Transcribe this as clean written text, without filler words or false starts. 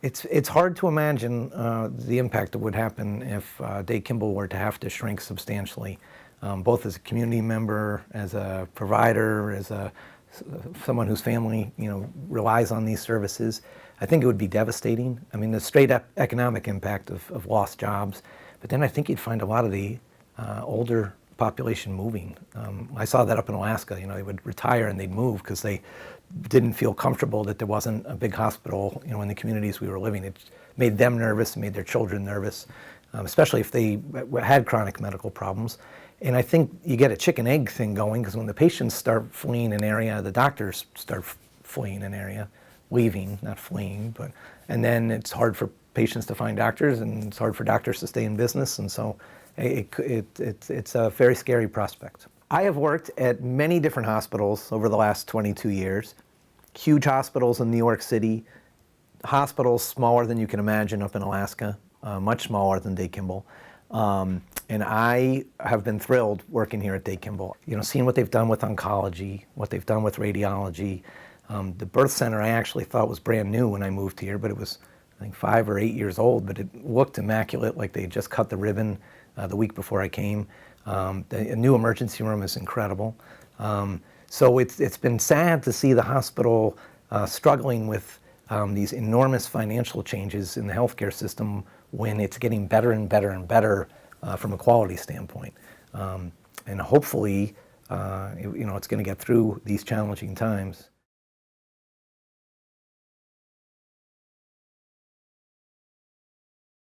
It's hard to imagine the impact that would happen if Dave Kimball were to have to shrink substantially, both as a community member, as a provider, as someone whose family relies on these services. I think it would be devastating. I mean, the straight up economic impact of lost jobs, but then I think you'd find a lot of the older population moving. I saw that up in Alaska. They would retire and they'd move because they didn't feel comfortable that there wasn't a big hospital, in the communities we were living. It made them nervous, made their children nervous, especially if they had chronic medical problems. And I think you get a chicken egg thing going because when the patients start fleeing an area, the doctors start fleeing an area, leaving, not fleeing, and then it's hard for patients to find doctors and it's hard for doctors to stay in business, and so it's a very scary prospect. I have worked at many different hospitals over the last 22 years. Huge hospitals in New York City, hospitals smaller than you can imagine up in Alaska, much smaller than Dave Kimball. And I have been thrilled working here at Dave Kimball. Seeing what they've done with oncology, what they've done with radiology. The birth center I actually thought was brand new when I moved here, but it was, I think, 5 or 8 years old, but it looked immaculate, like they just cut the ribbon the week before I came. The new emergency room is incredible. So it's been sad to see the hospital struggling with these enormous financial changes in the healthcare system when it's getting better and better and better from a quality standpoint. And hopefully, it's going to get through these challenging times.